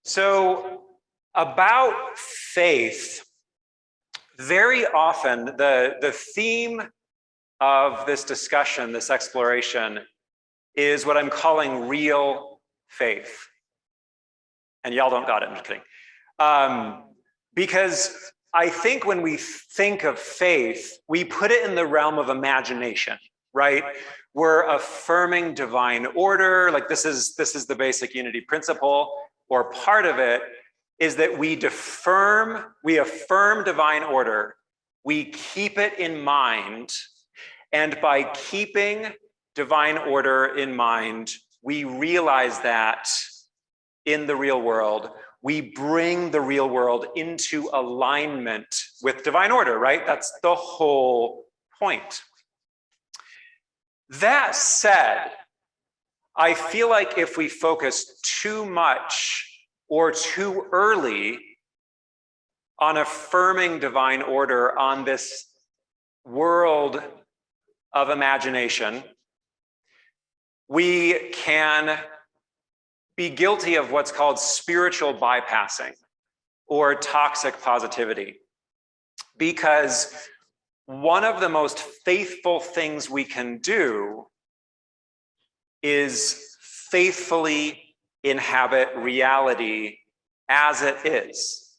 So about faith, very often the theme of this discussion, this exploration, is what I'm calling real faith. And y'all don't got it, I'm just kidding. Because I think when we think of faith, we put it in the realm of imagination, right? We're affirming divine order, like this is the basic unity principle, or part of it is that we affirm divine order, we keep it in mind, and by keeping divine order in mind, we realize that in the real world, we bring the real world into alignment with divine order, right? That's the whole point. That said, I feel like if we focus too much or too early on affirming divine order on this world of imagination, we can be guilty of what's called spiritual bypassing or toxic positivity. Because one of the most faithful things we can do is faithfully inhabit reality as it is.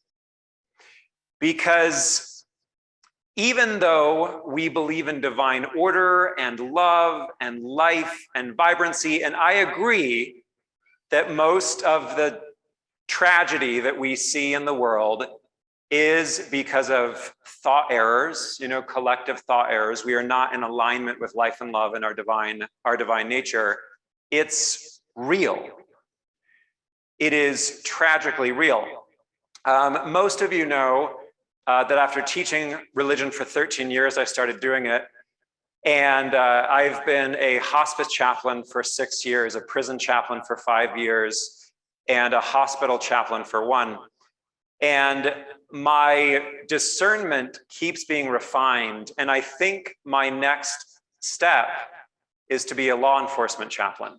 Because even though we believe in divine order and love and life and vibrancy, and I agree that most of the tragedy that we see in the world is because of thought errors, collective thought errors. We are not in alignment with life and love and our divine nature. It's real. It is tragically real. Most of you know that after teaching religion for 13 years, I started doing it. And I've been a hospice chaplain for 6 years, a prison chaplain for 5 years, and a hospital chaplain for 1. And my discernment keeps being refined. And I think my next step is to be a law enforcement chaplain.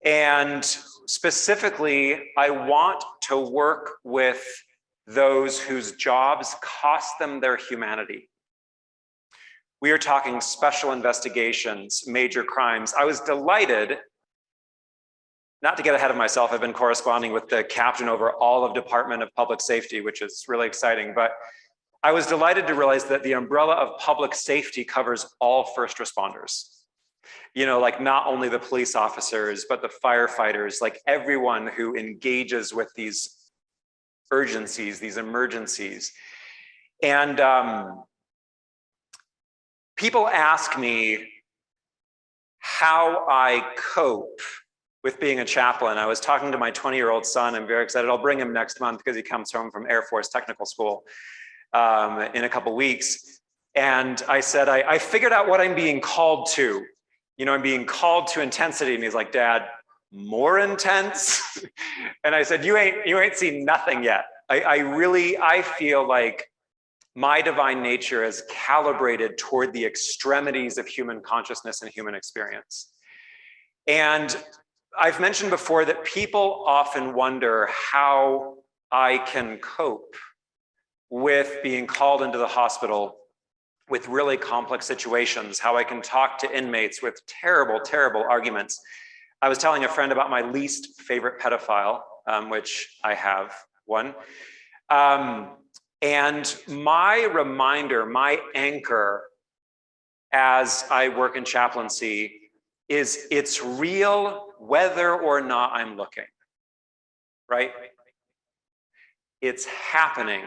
And specifically, I want to work with those whose jobs cost them their humanity. We are talking special investigations, major crimes. I was delighted, not to get ahead of myself, I've been corresponding with the captain over all of Department of Public Safety, which is really exciting, but I was delighted to realize that the umbrella of public safety covers all first responders. Like not only the police officers, but the firefighters, like everyone who engages with these urgencies, these emergencies. And people ask me how I cope with being a chaplain. I was talking to my 20-year-old son. I'm very excited. I'll bring him next month because he comes home from Air Force Technical School in a couple weeks. And I said, I figured out what I'm being called to. I'm being called to intensity. And he's like, Dad, more intense? And I said, you ain't seen nothing yet. I feel like my divine nature is calibrated toward the extremities of human consciousness and human experience. And I've mentioned before that people often wonder how I can cope with being called into the hospital with really complex situations, how I can talk to inmates with terrible, terrible arguments. I was telling a friend about my least favorite pedophile, which I have one. And my reminder, my anchor as I work in chaplaincy is it's real whether or not I'm looking, right? It's happening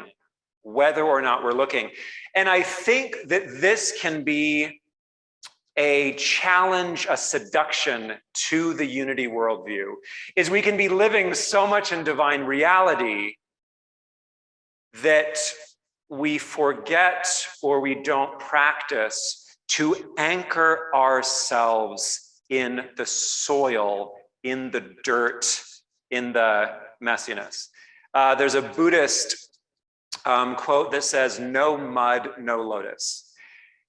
whether or not we're looking. And I think that this can be a challenge, a seduction to the unity worldview, is we can be living so much in divine reality that we forget or we don't practice to anchor ourselves in the soil, in the dirt, in the messiness. There's a Buddhist quote that says, no mud, no lotus.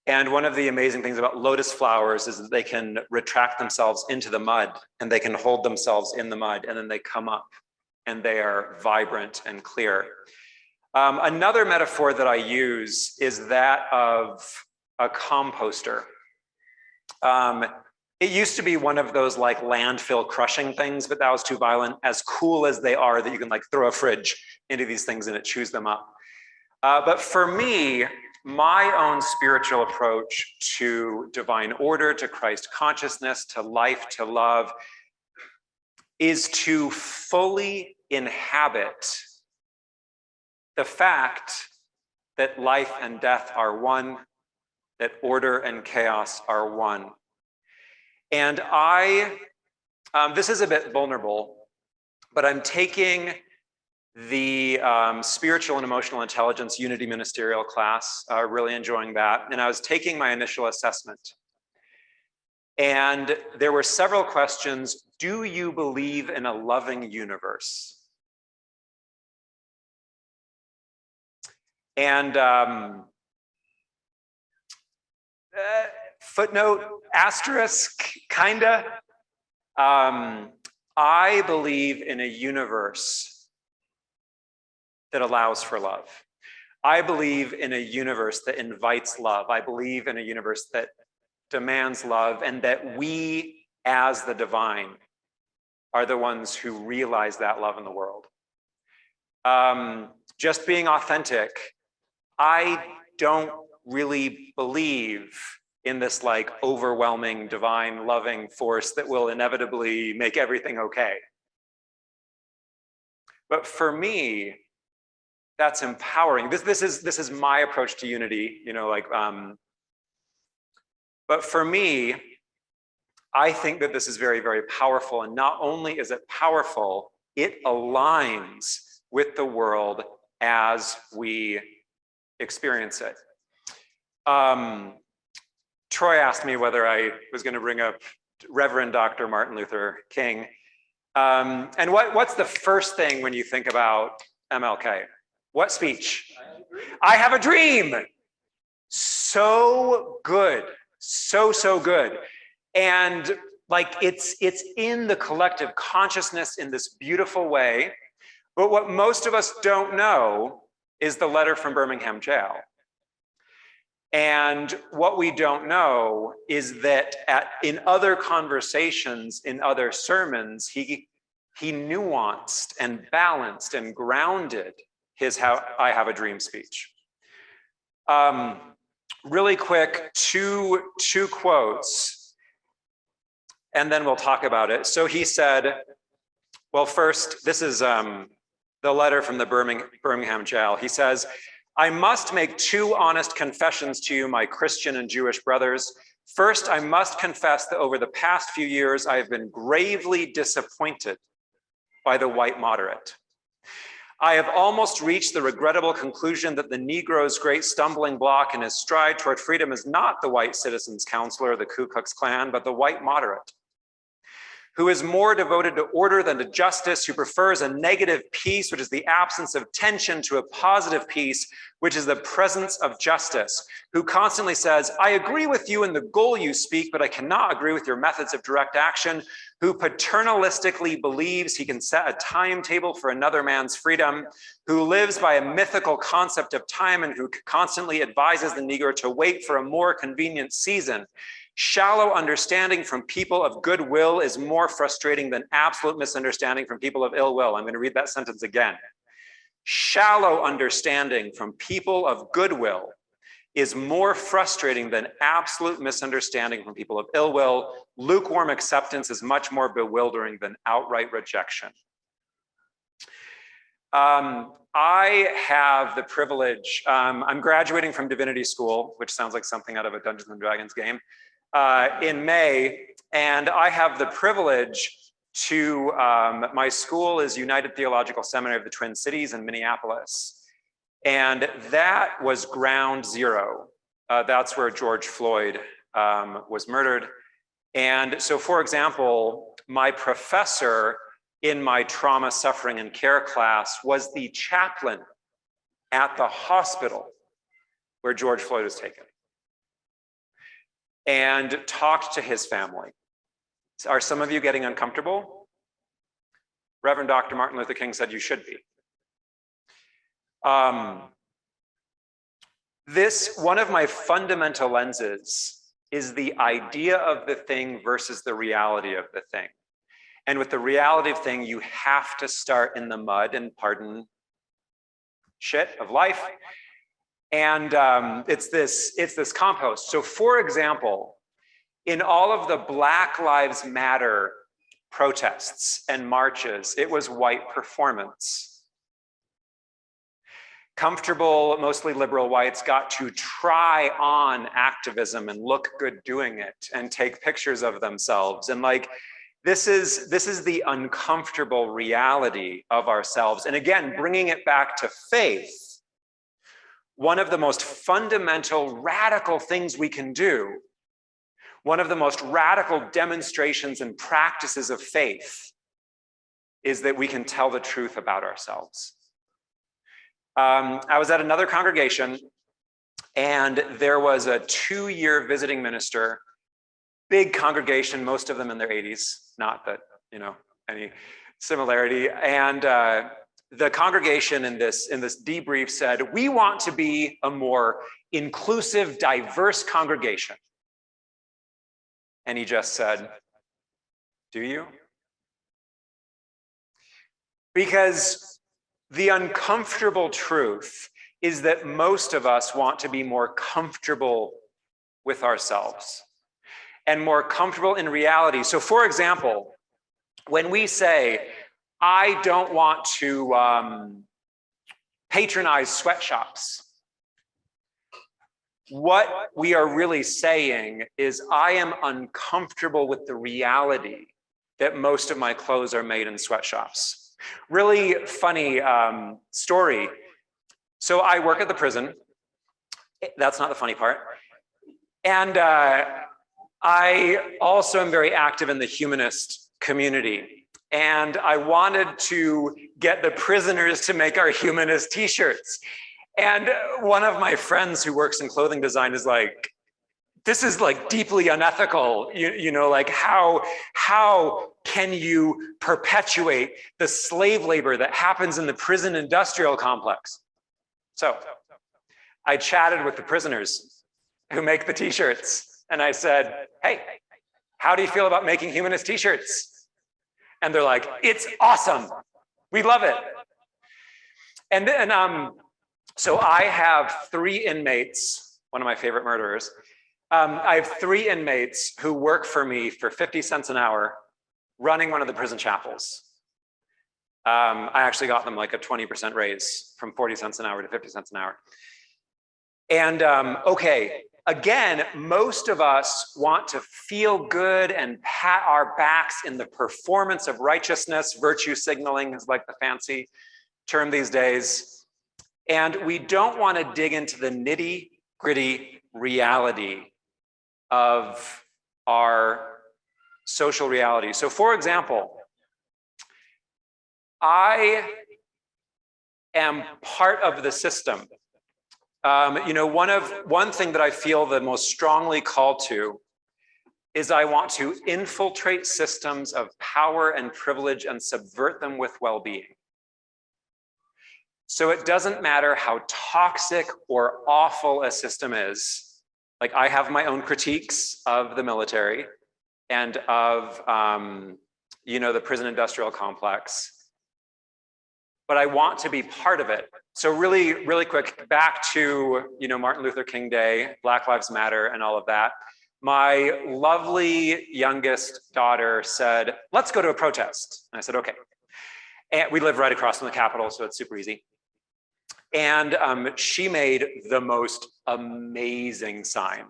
And one of the amazing things about lotus flowers is that they can retract themselves into the mud and they can hold themselves in the mud and then they come up and they are vibrant and clear. Another metaphor that I use is that of a composter. It used to be one of those like landfill crushing things, but that was too violent. As cool as they are, that you can like throw a fridge into these things and it chews them up. But for me, my own spiritual approach to divine order, to Christ consciousness, to life, to love, is to fully inhabit the fact that life and death are one, that order and chaos are one. And this is a bit vulnerable, but I'm taking the spiritual and emotional intelligence Unity Ministerial class, really enjoying that. And I was taking my initial assessment. And there were several questions. Do you believe in a loving universe? And footnote, asterisk, kinda. I believe in a universe that allows for love. I believe in a universe that invites love. I believe in a universe that demands love, and that we, as the divine, are the ones who realize that love in the world. Just being authentic, I don't really believe in this like overwhelming, divine, loving force that will inevitably make everything okay. But for me, that's empowering. This is my approach to unity, you know, like, but for me, I think that this is very, very powerful. And not only is it powerful, it aligns with the world as we experience it. Troy asked me whether I was going to bring up Reverend Dr. Martin Luther King. And what's the first thing when you think about MLK? What speech? I have a dream. So good. So good. And like it's in the collective consciousness in this beautiful way. But what most of us don't know is the letter from Birmingham jail. And what we don't know is that in other conversations, in other sermons, he nuanced and balanced and grounded his "How I Have a Dream" speech. Really quick, two quotes, and then we'll talk about it. So he said, well, first, this is the letter from the Birmingham jail. He says, I must make two honest confessions to you, my Christian and Jewish brothers. First, I must confess that over the past few years, I have been gravely disappointed by the white moderate. I have almost reached the regrettable conclusion that the Negro's great stumbling block in his stride toward freedom is not the white Citizens Council or the Ku Klux Klan, but the white moderate, who is more devoted to order than to justice, who prefers a negative peace, which is the absence of tension, to a positive peace, which is the presence of justice, who constantly says, I agree with you in the goal you speak, but I cannot agree with your methods of direct action, who paternalistically believes he can set a timetable for another man's freedom, who lives by a mythical concept of time, and who constantly advises the Negro to wait for a more convenient season. Shallow understanding from people of goodwill is more frustrating than absolute misunderstanding from people of ill will. I'm going to read that sentence again. Shallow understanding from people of goodwill is more frustrating than absolute misunderstanding from people of ill will. Lukewarm acceptance is much more bewildering than outright rejection. I have the privilege, I'm graduating from Divinity School, which sounds like something out of a Dungeons and Dragons game, in May, and I have the privilege to, my school is United Theological Seminary of the Twin Cities in Minneapolis. And that was ground zero. That's where George Floyd was murdered. And so, for example, my professor in my trauma, suffering, and care class was the chaplain at the hospital where George Floyd was taken and talked to his family. Are some of you getting uncomfortable? Reverend Dr. Martin Luther King said you should be. One of my fundamental lenses is the idea of the thing versus the reality of the thing. And with the reality of thing, you have to start in the mud and pardon shit of life. And it's this compost. So for example, in all of the Black Lives Matter protests and marches, it was white performance. Comfortable, mostly liberal whites got to try on activism and look good doing it and take pictures of themselves. And like, this is the uncomfortable reality of ourselves. And again, bringing it back to faith, one of the most fundamental, radical things we can do, one of the most radical demonstrations and practices of faith is that we can tell the truth about ourselves. I was at another congregation and there was a 2-year visiting minister, big congregation, most of them in their 80s, not that, you know, any similarity. And the congregation in this debrief said, we want to be a more inclusive, diverse congregation. And he just said, do you? Because the uncomfortable truth is that most of us want to be more comfortable with ourselves and more comfortable in reality. So for example, when we say, I don't want to patronize sweatshops, what we are really saying is I am uncomfortable with the reality that most of my clothes are made in sweatshops. Really funny story. So I work at the prison. That's not the funny part. And I also am very active in the humanist community. And I wanted to get the prisoners to make our humanist t-shirts. And one of my friends who works in clothing design is like, this is like deeply unethical, you know, like how can you perpetuate the slave labor that happens in the prison industrial complex? So I chatted with the prisoners who make the t-shirts and I said, hey, how do you feel about making humanist t-shirts? And they're like, it's awesome. We love it. And then, so I have 3 inmates, one of my favorite murderers. I have 3 inmates who work for me for 50 cents an hour running one of the prison chapels. I actually got them like a 20% raise from 40 cents an hour to 50 cents an hour. And okay, again, most of us want to feel good and pat our backs in the performance of righteousness. Virtue signaling is like the fancy term these days. And we don't want to dig into the nitty-gritty reality of our social reality. So for example, I am part of the system. You know, one thing that I feel the most strongly called to is I want to infiltrate systems of power and privilege and subvert them with well-being. So it doesn't matter how toxic or awful a system is. Like I have my own critiques of the military and of, you know, the prison industrial complex, but I want to be part of it. So really, really quick, back to, you know, Martin Luther King Day, Black Lives Matter and all of that. My lovely youngest daughter said, let's go to a protest. And I said, okay. And we live right across from the Capitol, so it's super easy. And she made the most amazing sign.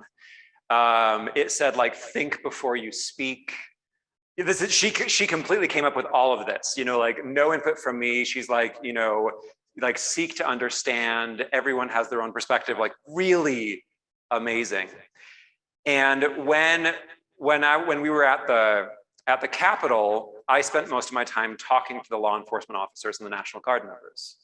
It said like, think before you speak. She completely came up with all of this, you know, like no input from me. She's like, you know, like seek to understand. Everyone has their own perspective, like really amazing. And when we were at the Capitol, I spent most of my time talking to the law enforcement officers and the National Guard members.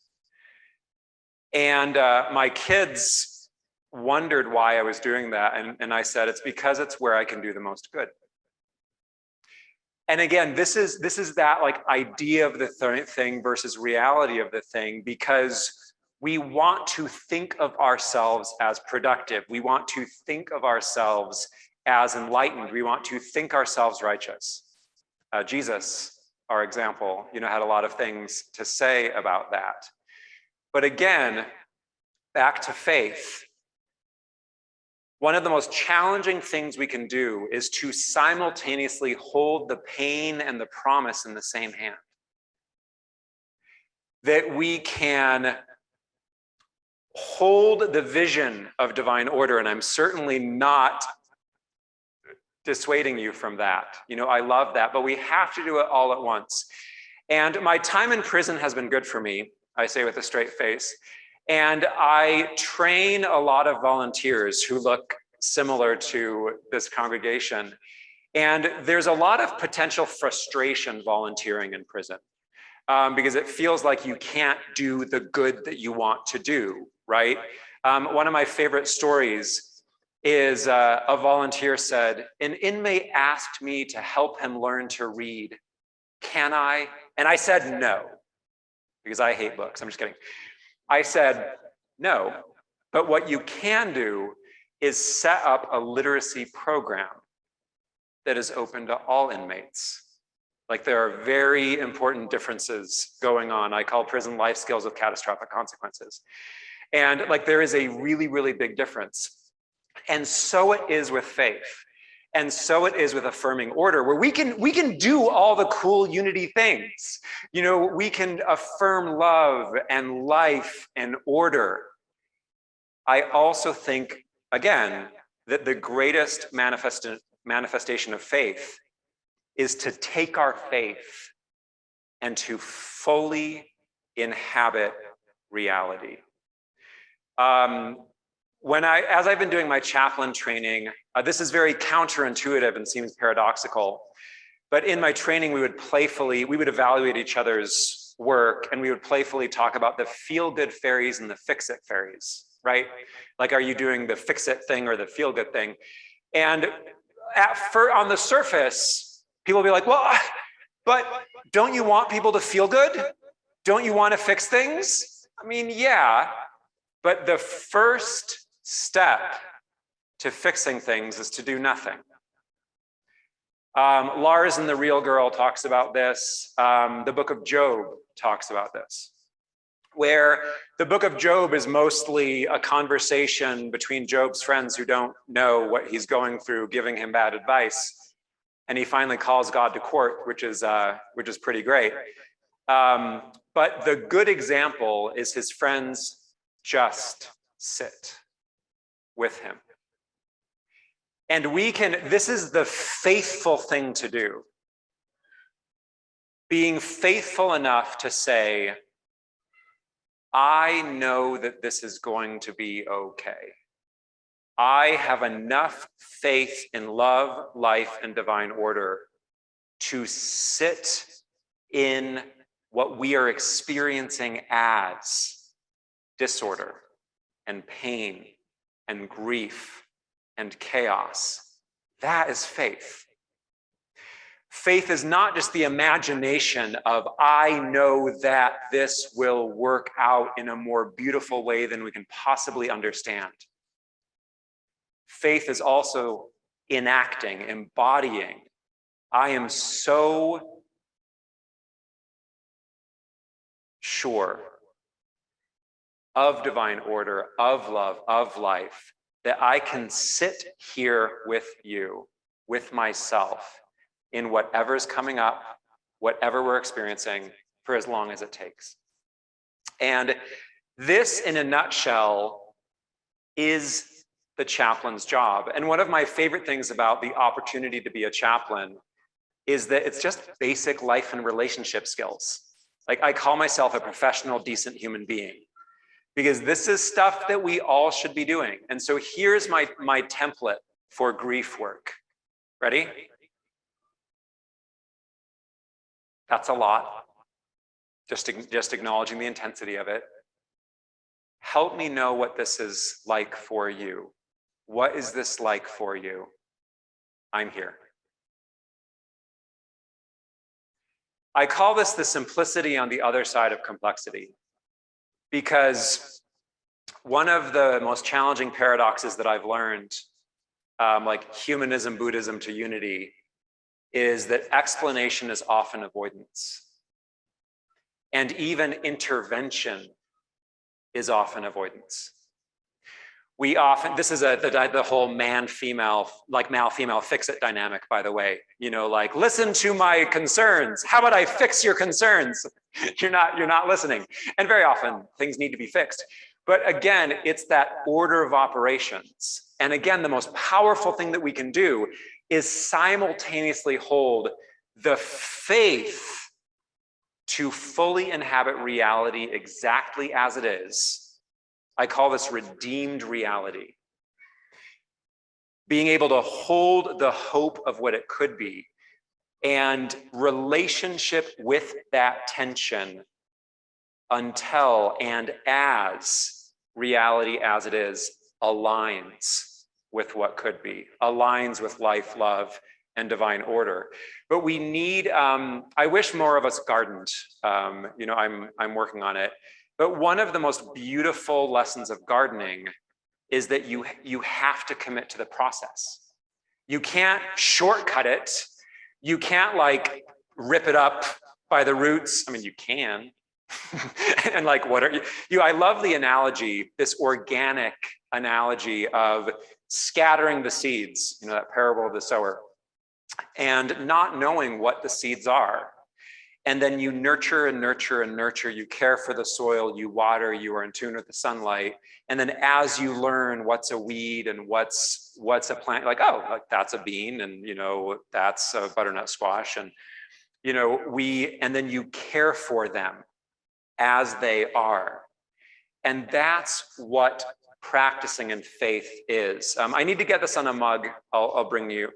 And my kids wondered why I was doing that. And I said, it's because it's where I can do the most good. And again, this is that like idea of the thing versus reality of the thing, because we want to think of ourselves as productive. We want to think of ourselves as enlightened. We want to think ourselves righteous. Jesus, our example, had a lot of things to say about that. But again, back to faith. One of the most challenging things we can do is to simultaneously hold the pain and the promise in the same hand. That we can hold the vision of divine order, and I'm certainly not dissuading you from that. I love that, but we have to do it all at once. And my time in prison has been good for me, I say with a straight face. And I train a lot of volunteers who look similar to this congregation. And there's a lot of potential frustration volunteering in prison because it feels like you can't do the good that you want to do, right? One of my favorite stories is a volunteer said, an inmate asked me to help him learn to read. Can I? And I said no, because I hate books. I'm just kidding. I said, no, but what you can do is set up a literacy program that is open to all inmates. Like there are very important differences going on. I call prison life skills with catastrophic consequences. And like there is a really, really big difference. And so it is with faith. And so it is with affirming order, where we can do all the cool unity things. We can affirm love and life and order. I also think, again, that the greatest manifestation of faith is to take our faith and to fully inhabit reality. As I've been doing my chaplain training, this is very counterintuitive and seems paradoxical, but in my training, we would evaluate each other's work, and we would playfully talk about the feel-good fairies and the fix-it fairies, right? Like, are you doing the fix-it thing or the feel-good thing? And on the surface, people will be like, well, but don't you want people to feel good? Don't you want to fix things? I mean, yeah, but the first step to fixing things is to do nothing. Lars in The Real Girl talks about this. The book of Job talks about this, where the book of Job is mostly a conversation between Job's friends who don't know what he's going through, giving him bad advice. And he finally calls God to court, which is pretty great. But the good example is his friends just sit with him. And this is the faithful thing to do. Being faithful enough to say, I know that this is going to be okay. I have enough faith in love, life, and divine order to sit in what we are experiencing as disorder and pain and grief and chaos. That is faith. Faith is not just the imagination of, I know that this will work out in a more beautiful way than we can possibly understand. Faith is also enacting, embodying. I am so sure of divine order, of love, of life, that I can sit here with you, with myself, in whatever's coming up, whatever we're experiencing, for as long as it takes. And this, in a nutshell, is the chaplain's job. And one of my favorite things about the opportunity to be a chaplain is that it's just basic life and relationship skills. Like, I call myself a professional, decent human being, because this is stuff that we all should be doing. And so here's my template for grief work. Ready? That's a lot. Just acknowledging the intensity of it. Help me know what this is like for you. What is this like for you? I'm here. I call this the simplicity on the other side of complexity, because one of the most challenging paradoxes that I've learned, like humanism, Buddhism to unity, is that explanation is often avoidance. And even intervention is often avoidance. We often, this is the whole man-female, like male-female fix-it dynamic, by the way. You know, like, listen to my concerns. How about I fix your concerns? You're not listening. And very often things need to be fixed. But again, it's that order of operations. And again, the most powerful thing that we can do is simultaneously hold the faith to fully inhabit reality exactly as it is. I call this redeemed reality. Being able to hold the hope of what it could be, and relationship with that tension until and as reality as it is aligns with what could be, aligns with life, love, and divine order. But we need, I wish more of us gardened. You know, I'm working on it. But one of the most beautiful lessons of gardening is that you have to commit to the process. You can't shortcut it. You can't like rip it up by the roots. I mean, you can. And like, what are you? I love the analogy, this organic analogy of scattering the seeds, you know, that parable of the sower, and not knowing what the seeds are. And then you nurture and nurture and nurture, you care for the soil, you water, you are in tune with the sunlight. And then as you learn what's a weed and what's a plant, like, oh, like that's a bean, and you know, that's a butternut squash. And you know, and then you care for them as they are. And that's what practicing in faith is. I need to get this on a mug. I'll bring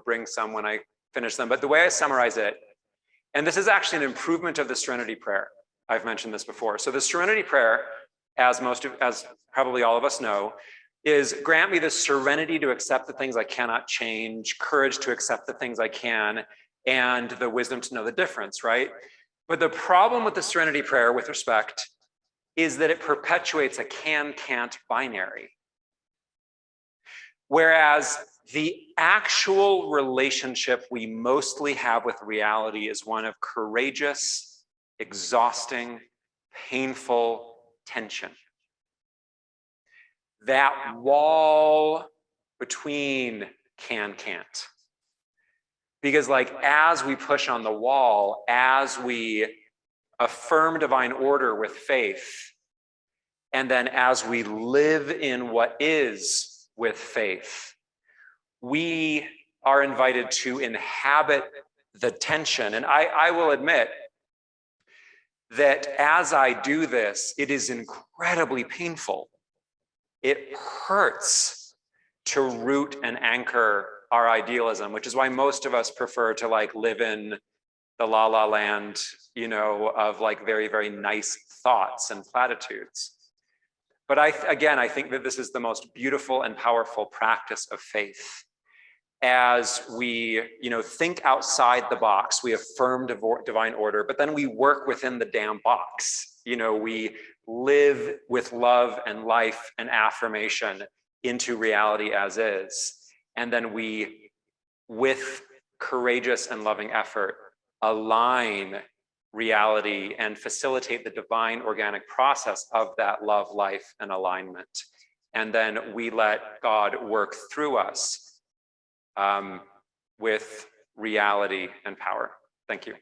bring some when I finish them. But the way I summarize it, and this is actually an improvement of the Serenity Prayer. I've mentioned this before. So the Serenity Prayer, as probably all of us know, is grant me the serenity to accept the things I cannot change, courage to accept the things I can, and the wisdom to know the difference, right? But the problem with the Serenity Prayer, with respect, is that it perpetuates a can-can't binary. Whereas the actual relationship we mostly have with reality is one of courageous, exhausting, painful tension. That wall between can-can't. Because like, as we push on the wall, as we affirm divine order with faith, and then as we live in what is with faith, we are invited to inhabit the tension. And I will admit that as I do this, it is incredibly painful. It hurts to root and anchor our idealism, which is why most of us prefer to like live in the la la land, you know, of like very, very nice thoughts and platitudes. But I think that this is the most beautiful and powerful practice of faith. As we, you know, think outside the box, we affirm divine order, but then we work within the damn box. You know, we live with love and life and affirmation into reality as is. And then we, with courageous and loving effort, align reality and facilitate the divine organic process of that love, life, and alignment. And then we let God work through us with reality and power. Thank you.